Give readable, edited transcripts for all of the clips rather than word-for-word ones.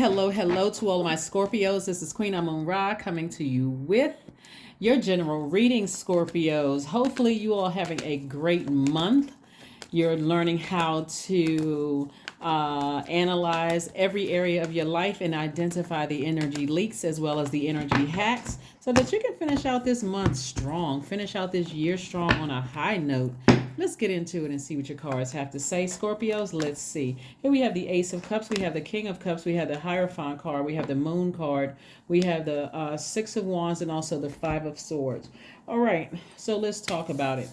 Hello to all of my Scorpios. This is Queen Amun Ra coming to you with your general reading, Scorpios. Hopefully, you all having a great month. You're learning how to analyze every area of your life and identify the energy leaks as well as the energy hacks so that you can finish out this month strong, finish out this year strong on a high note. Let's get into it and see what your cards have to say. Scorpios, let's see. Here we have the Ace of Cups, we have the King of Cups, we have the Hierophant card, we have the Moon card, we have the Six of Wands, and also the Five of Swords. All right, so let's talk about it.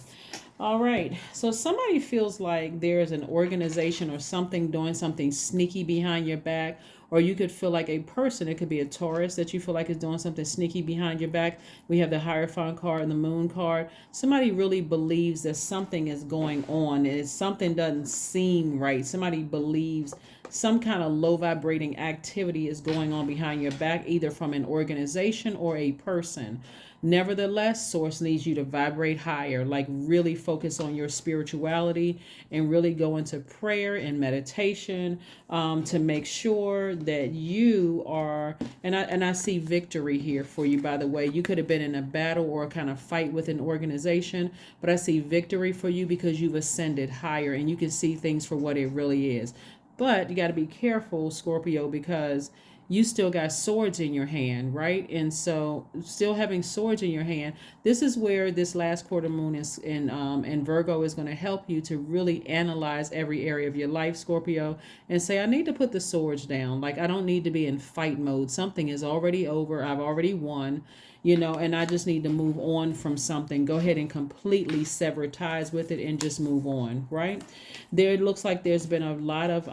All right, so somebody feels like there's an organization or something doing something sneaky behind your back, or you could feel like a person, it could be a Taurus that you feel like is doing something sneaky behind your back. We have the Hierophant card and the Moon card. Somebody really believes that something is going on and something doesn't seem right. Somebody believes some kind of low vibrating activity is going on behind your back, either from an organization or a person. Nevertheless, Source needs you to vibrate higher, like really focus on your spirituality and really go into prayer and meditation to make sure that you are, and I see victory here for you, by the way. You could have been in a battle or a kind of fight with an organization, but I see victory for you because you've ascended higher and you can see things for what it really is. But you got to be careful, Scorpio, because you still got swords in your hand, right? And so still having swords in your hand, this is where this last quarter moon is in Virgo is going to help you to really analyze every area of your life, Scorpio, and say, I need to put the swords down. Like, I don't need to be in fight mode. Something is already over. I've already won, and I just need to move on from something. Go ahead and completely sever ties with it and just move on, right? There looks like there's been a lot of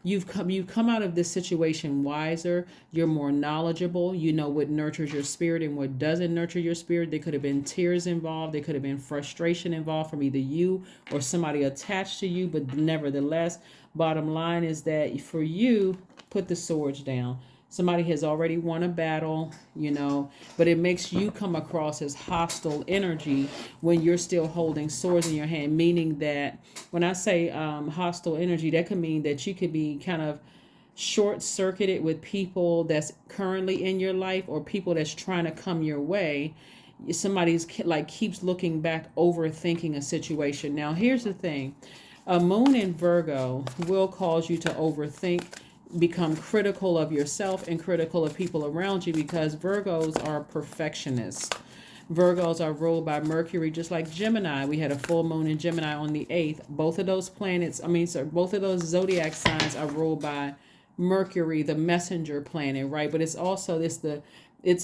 you've come out of this situation wiser. You're more knowledgeable. You know what nurtures your spirit and what doesn't nurture your spirit. There could have been tears involved. There could have been frustration involved from either you or somebody attached to you. But nevertheless, bottom line is that for you, put the swords down. Somebody has already won a battle, but it makes you come across as hostile energy when you're still holding swords in your hand, meaning that when I say hostile energy, that could mean that you could be kind of short-circuited with people that's currently in your life or people that's trying to come your way. Somebody's like keeps looking back, overthinking a situation. Now, here's the thing. A moon in Virgo will cause you to overthink, become critical of yourself and critical of people around you, because Virgos are perfectionists. Virgos are ruled by Mercury, just like Gemini. We had a full moon in Gemini on the 8th. Both of those both of those zodiac signs are ruled by Mercury, the messenger planet, right? But it's also it's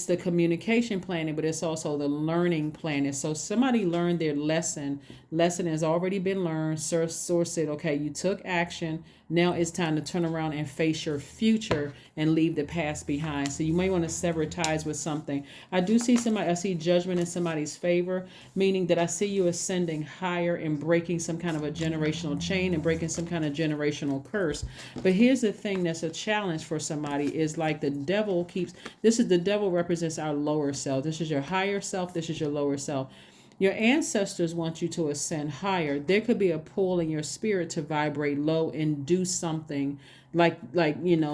the communication planet, but it's also the learning planet. So somebody learned their lesson. Lesson has already been learned. Source said, okay, you took action. Now it's time to turn around and face your future and leave the past behind. So you may want to sever ties with something. I see judgment in somebody's favor, meaning that I see you ascending higher and breaking some kind of a generational chain and breaking some kind of generational curse. But here's the thing that's a challenge for somebody is like the devil represents our lower self. This is your higher self. This is your lower self. Your ancestors want you to ascend higher. There could be a pull in your spirit to vibrate low and do something like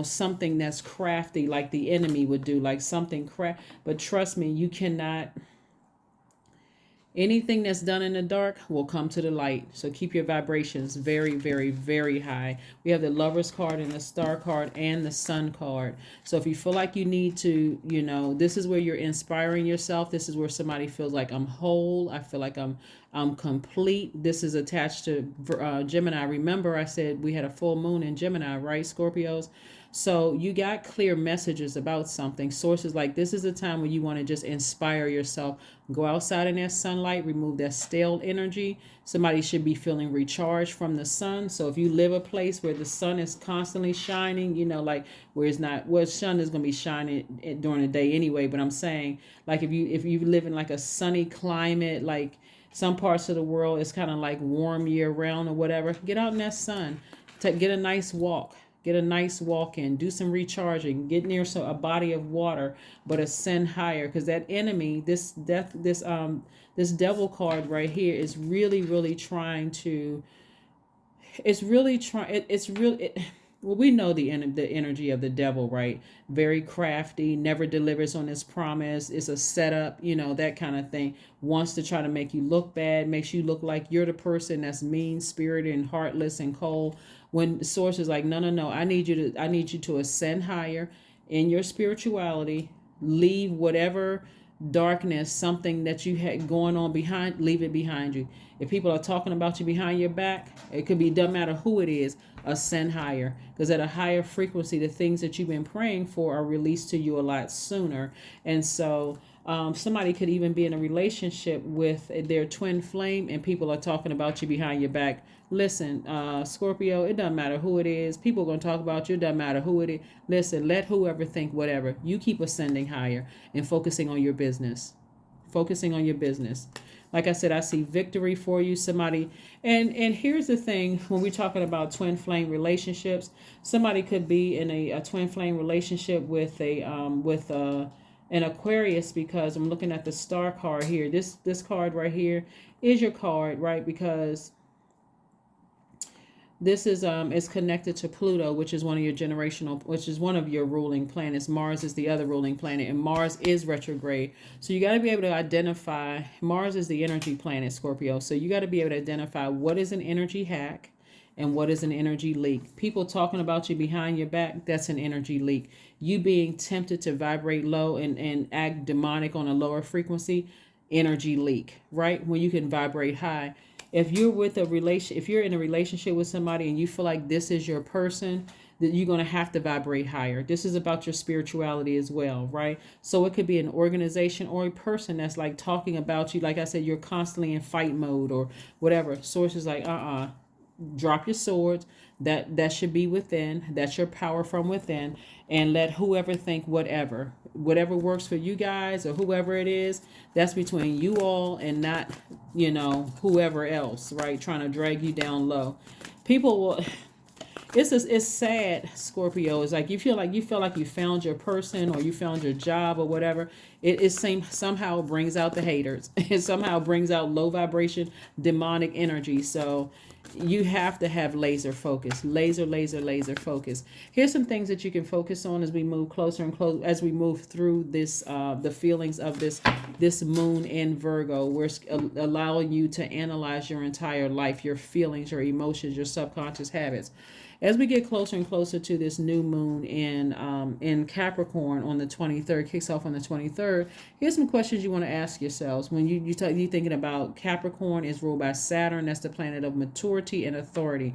something that's crafty, like the enemy would do, like something craft. But trust me, you cannot. Anything that's done in the dark will come to the light. So keep your vibrations very, very, very high. We have the Lovers card and the Star card and the Sun card. So if you feel like you need to, this is where you're inspiring yourself. This is where somebody feels like I'm whole. I feel like I'm complete. This is attached to Gemini. Remember I said we had a full moon in Gemini, right, Scorpios? So you got clear messages about something. Sources like this is a time when you want to just inspire yourself. Go outside in that sunlight, remove that stale energy. Somebody should be feeling recharged from the sun. So if you live a place where the sun is constantly shining, like where the sun is going to be shining during the day anyway. But I'm saying, like if you live in like a sunny climate, like some parts of the world, it's kind of like warm year round or whatever. Get out in that sun. Get a nice walk. Get a nice walk in, do some recharging, get near a body of water, but ascend higher, because that enemy, this devil card right here is really, really trying to, Well, we know the energy of the devil, right? Very crafty, never delivers on his promise. It's a setup, that kind of thing. Wants to try to make you look bad, makes you look like you're the person that's mean spirited and heartless and cold. When the source is like, no, no, no, I need you to ascend higher in your spirituality, leave whatever darkness, something that you had going on behind, leave it behind you. If people are talking about you behind your back, it could be, doesn't matter who it is, ascend higher, because at a higher frequency the things that you've been praying for are released to you a lot sooner. And so somebody could even be in a relationship with their twin flame and people are talking about you behind your back. Listen, Scorpio, it doesn't matter who it is. People are going to talk about you. It doesn't matter who it is. Listen, let whoever think whatever. You keep ascending higher and focusing on your business. Focusing on your business. Like I said, I see victory for you. Somebody, and here's the thing: when we're talking about twin flame relationships, somebody could be in a twin flame relationship with an Aquarius, because I'm looking at the star card here. This card right here is your card, right? Because this is connected to Pluto, which is one of your which is one of your ruling planets. Mars is the other ruling planet, and Mars is retrograde. So you got to be able to identify. Mars is the energy planet, Scorpio. So you got to be able to identify what is an energy hack and what is an energy leak. People talking about you behind your back, that's an energy leak. You being tempted to vibrate low and act demonic on a lower frequency, energy leak, right? When you can vibrate high. If you're in a relationship with somebody and you feel like this is your person, that you're going to have to vibrate higher. This is about your spirituality as well, right? So it could be an organization or a person that's like talking about you. Like I said, you're constantly in fight mode or whatever. Source is like, drop your swords. That should be within. That's your power from within. And let whoever think whatever works for you guys or whoever it is, that's between you all and not whoever else, right? Trying to drag you down low. People will. It's sad, Scorpio. It's like you feel like you found your person or you found your job or whatever. It somehow brings out the haters. It somehow brings out low vibration, demonic energy. So you have to have laser focus, laser focus. Here's some things that you can focus on as we move closer and closer, as we move through this, the feelings of this moon in Virgo, where it's allowing you to analyze your entire life, your feelings, your emotions, your subconscious habits. As we get closer and closer to this new moon in Capricorn on the 23rd, kicks off on the 23rd, here's some questions you want to ask yourselves. When you thinking about Capricorn, is ruled by Saturn. That's the planet of maturity and authority.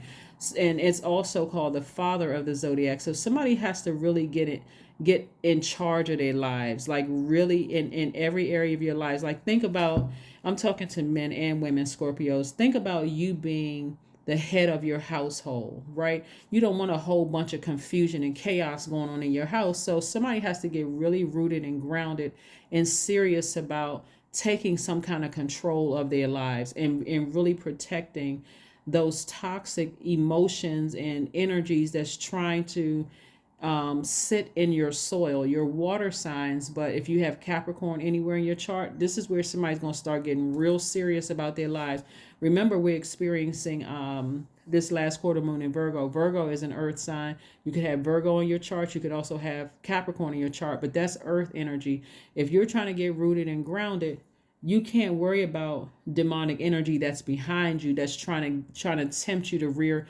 And it's also called the father of the zodiac. So somebody has to really get in charge of their lives, like really in every area of your lives. Like think about, I'm talking to men and women, Scorpios. Think about you being the head of your household, right? You don't want a whole bunch of confusion and chaos going on in your house. So somebody has to get really rooted and grounded and serious about taking some kind of control of their lives and really protecting those toxic emotions and energies that's trying to sit in your soil, your water signs. But if you have Capricorn anywhere in your chart, this is where somebody's going to start getting real serious about their lives. Remember, we're experiencing this last quarter moon in Virgo. Virgo is an earth sign. You could have Virgo in your chart. You could also have Capricorn in your chart, but that's earth energy. If you're trying to get rooted and grounded, you can't worry about demonic energy that's behind you, that's trying to tempt you to rear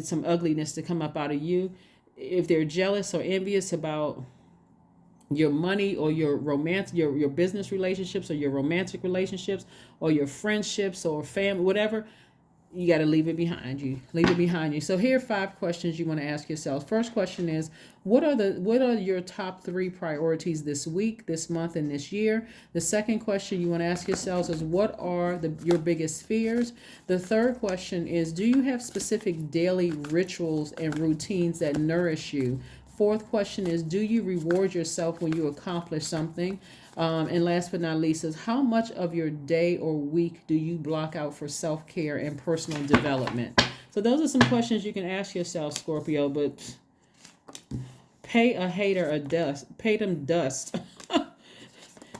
some ugliness to come up out of you. If they're jealous or envious about your money or your romance, your business relationships or your romantic relationships or your friendships or family, whatever, you got to leave it behind you. Leave it behind you. So here are 5 questions you want to ask yourself. First question is, what are your top 3 priorities this week, this month, and this year? The second question you want to ask yourselves is, what are your biggest fears? The third question is, do you have specific daily rituals and routines that nourish you? Fourth question is, do you reward yourself when you accomplish something? And last but not least is, how much of your day or week do you block out for self-care and personal development? So those are some questions you can ask yourself, Scorpio, but pay a hater pay them dust.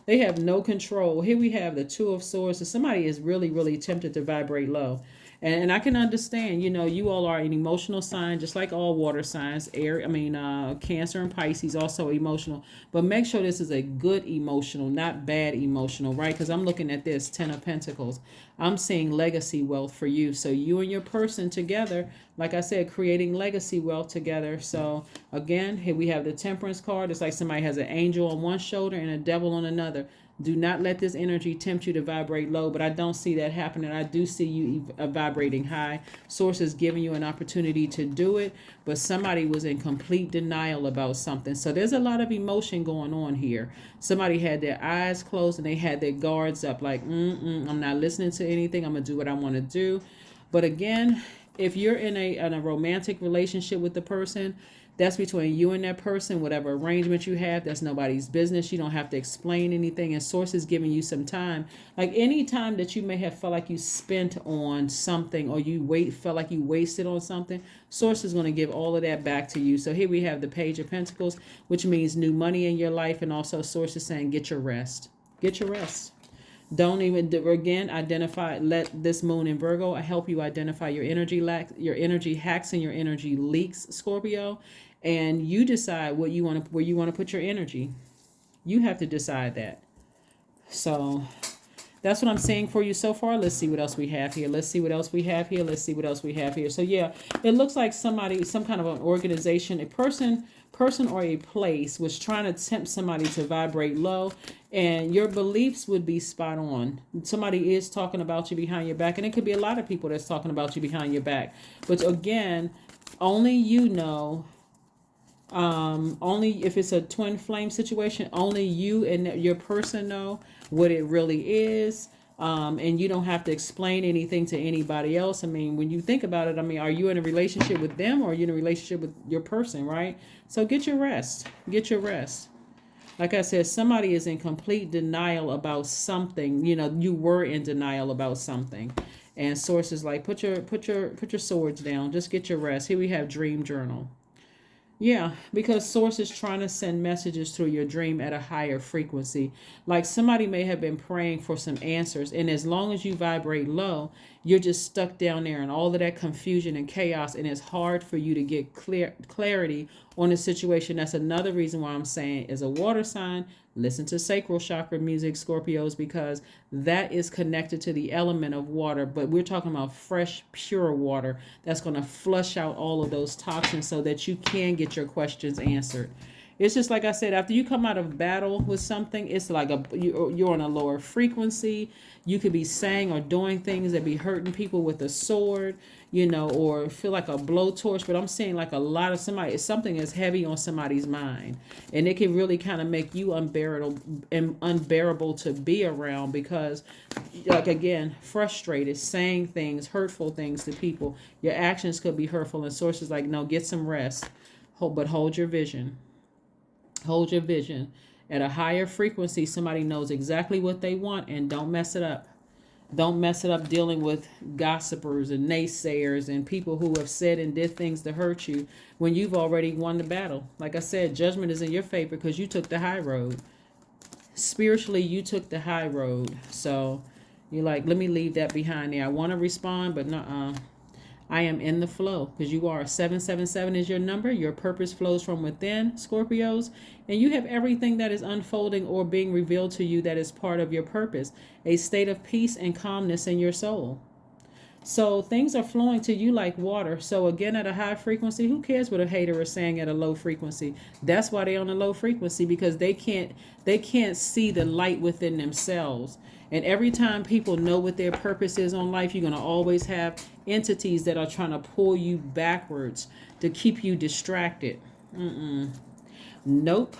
They have no control. Here we have the Two of Swords. So somebody is really, really tempted to vibrate low. And I can understand, you all are an emotional sign, just like all water signs. Cancer and Pisces also emotional. But make sure this is a good emotional, not bad emotional, right? Because I'm looking at this 10 of Pentacles. I'm seeing legacy wealth for you. So you and your person together, like I said, creating legacy wealth together. So again, here we have the Temperance card. It's like somebody has an angel on one shoulder and a devil on another. Do not let this energy tempt you to vibrate low, but I don't see that happening. I do see you vibrating high. Source is giving you an opportunity to do it, but somebody was in complete denial about something. So there's a lot of emotion going on here. Somebody had their eyes closed and they had their guards up like, I'm not listening to anything. I'm going to do what I want to do. But again, if you're in a romantic relationship with the person, that's between you and that person. Whatever arrangement you have, that's nobody's business. You don't have to explain anything. And Source is giving you some time. Like any time that you may have felt like you spent on something, or felt like you wasted on something, Source is going to give all of that back to you. So here we have the Page of Pentacles, which means new money in your life. And also Source is saying, get your rest. Get your rest. Don't even, again, identify, let this moon in Virgo help you identify your energy hacks and your energy leaks, Scorpio. And you decide where you want to put your energy. You have to decide that. So that's what I'm saying for you so far. Let's see what else we have here. Let's see what else we have here. Let's see what else we have here. So yeah, it looks like some kind of an organization, a person or a place was trying to tempt somebody to vibrate low, and your beliefs would be spot on. Somebody is talking about you behind your back, and it could be a lot of people that's talking about you behind your back. But again, only you know. Only if it's a twin flame situation, only you and your person know what it really is. And you don't have to explain anything to anybody else. I mean, when you think about it, are you in a relationship with them, or are you in a relationship with your person, right? So get your rest. Get your rest. Like I said, somebody is in complete denial about something. You were in denial about something. And Source is like, put your swords down. Just get your rest. Here we have Dream Journal. Yeah, because Source is trying to send messages through your dream at a higher frequency. Like somebody may have been praying for some answers, and as long as you vibrate low, you're just stuck down there in all of that confusion and chaos, and it's hard for you to get clarity on the situation. That's another reason why I'm saying, as a water sign, listen to sacral chakra music, Scorpios, because that is connected to the element of water. But we're talking about fresh, pure water that's going to flush out all of those toxins so that you can get your questions answered. It's just like I said, after you come out of battle with something, it's like you're on a lower frequency. You could be saying or doing things that be hurting people with a sword, or feel like a blowtorch. But I'm saying like a lot of something is heavy on somebody's mind. And it can really kind of make you unbearable to be around, because, like, again, frustrated, saying things, hurtful things to people. Your actions could be hurtful, and Sources like, no, get some rest. But hold your vision. Hold your vision. At a higher frequency, somebody knows exactly what they want, and don't mess it up. Don't mess it up dealing with gossipers and naysayers and people who have said and did things to hurt you when you've already won the battle. Like I said, judgment is in your favor because you took the high road. Spiritually, you took the high road. So you're like, let me leave that behind there. I want to respond, but nuh-uh. I am in the flow, because you are 777 is your number. Your purpose flows from within, Scorpios, and you have everything that is unfolding or being revealed to you that is part of your purpose, a state of peace and calmness in your soul. So things are flowing to you like water. So again, at a high frequency, who cares what a hater is saying at a low frequency? That's why they're on a low frequency, because they can't see the light within themselves. And every time people know what their purpose is on life, you're going to always have entities that are trying to pull you backwards to keep you distracted. Nope.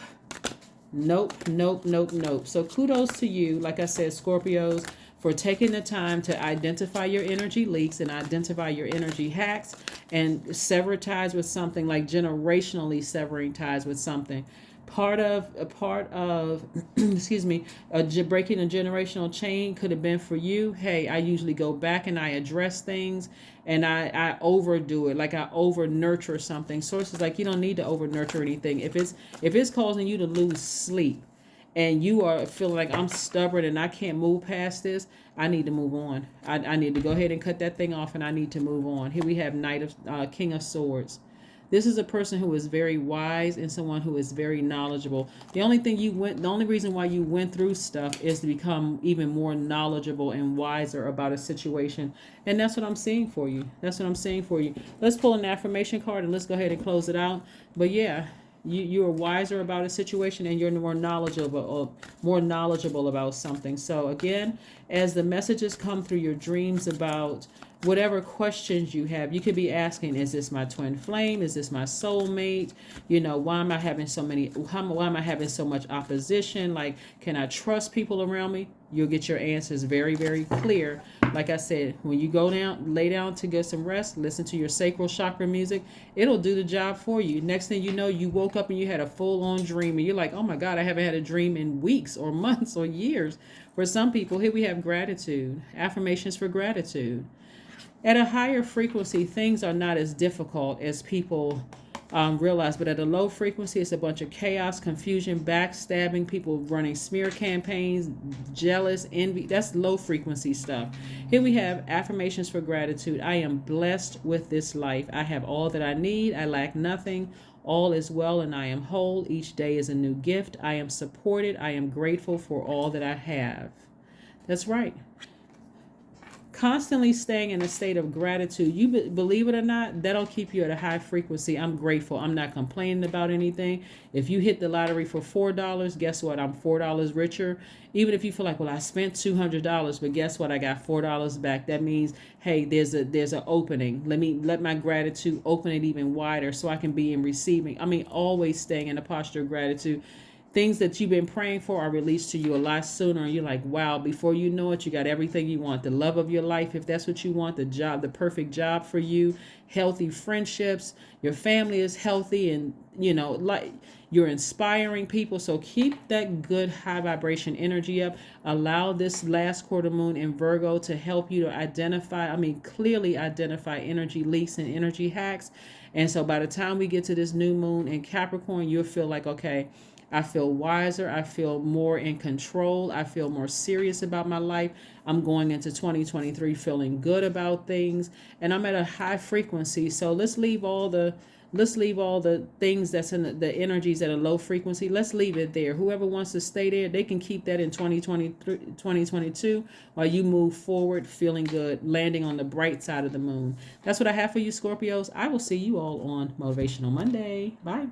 So kudos to you, like I said, Scorpios, for taking the time to identify your energy leaks and identify your energy hacks and sever ties with something, like generationally severing ties with something. Part of excuse me, breaking a generational chain could have been for you. Hey, I usually go back and I address things, and I overdo it, like I over nurture something. Sources like, you don't need to over nurture anything. If it's causing you to lose sleep and you are feeling like I'm stubborn and I can't move past this, I need to move on. I need to go ahead and cut that thing off, and I need to move on. Here we have King of Swords. This is a person who is very wise and someone who is very knowledgeable. The only reason why you went through stuff is to become even more knowledgeable and wiser about a situation. And that's what I'm seeing for you. That's what I'm seeing for you. Let's pull an affirmation card and let's go ahead and close it out. But yeah, you are wiser about a situation, and you're more knowledgeable about something. So again, as the messages come through your dreams about whatever questions you have, you could be asking, is this my twin flame? Is this my soulmate? Why am I having why am I having so much opposition? Like, can I trust people around me? You'll get your answers very, very clear. Like I said, when you lay down to get some rest, listen to your sacral chakra music. It'll do the job for you. Next thing you know, you woke up and you had a full-on dream, and you're like, oh my God, I haven't had a dream in weeks or months or years. For some people, here we have gratitude, affirmations for gratitude. At a higher frequency, things are not as difficult as people realize, but at a low frequency, it's a bunch of chaos, confusion, backstabbing, people running smear campaigns, jealous, envy. That's low frequency stuff. Here we have affirmations for gratitude. I am blessed with this life. I have all that I need. I lack nothing. All is well and I am whole. Each day is a new gift. I am supported. I am grateful for all that I have. That's right. Constantly staying in a state of gratitude, you believe it or not, that'll keep you at a high frequency. I'm grateful. I'm not complaining about anything. If you hit the lottery for $4, guess what? I'm $4 richer. Even if you feel like, well, I spent $200, but guess what? I got $4 back. That means, hey, there's an opening. Let my gratitude open it even wider so I can be in receiving. Always staying in a posture of gratitude. Things that you've been praying for are released to you a lot sooner, and you're like, wow, before you know it, you got everything you want. The love of your life, if that's what you want, the perfect job for you, healthy friendships, your family is healthy, and like you're inspiring people. So keep that good high vibration energy up. Allow this last quarter moon in Virgo to help you to clearly identify energy leaks and energy hacks. And so by the time we get to this new moon in Capricorn, you'll feel like, okay, I feel wiser. I feel more in control. I feel more serious about my life. I'm going into 2023 feeling good about things, and I'm at a high frequency. So let's leave all the things that's in the energies at a low frequency. Let's leave it there. Whoever wants to stay there, they can keep that in 2023, 2022 while you move forward feeling good, landing on the bright side of the moon. That's what I have for you, Scorpios. I will see you all on Motivational Monday. Bye.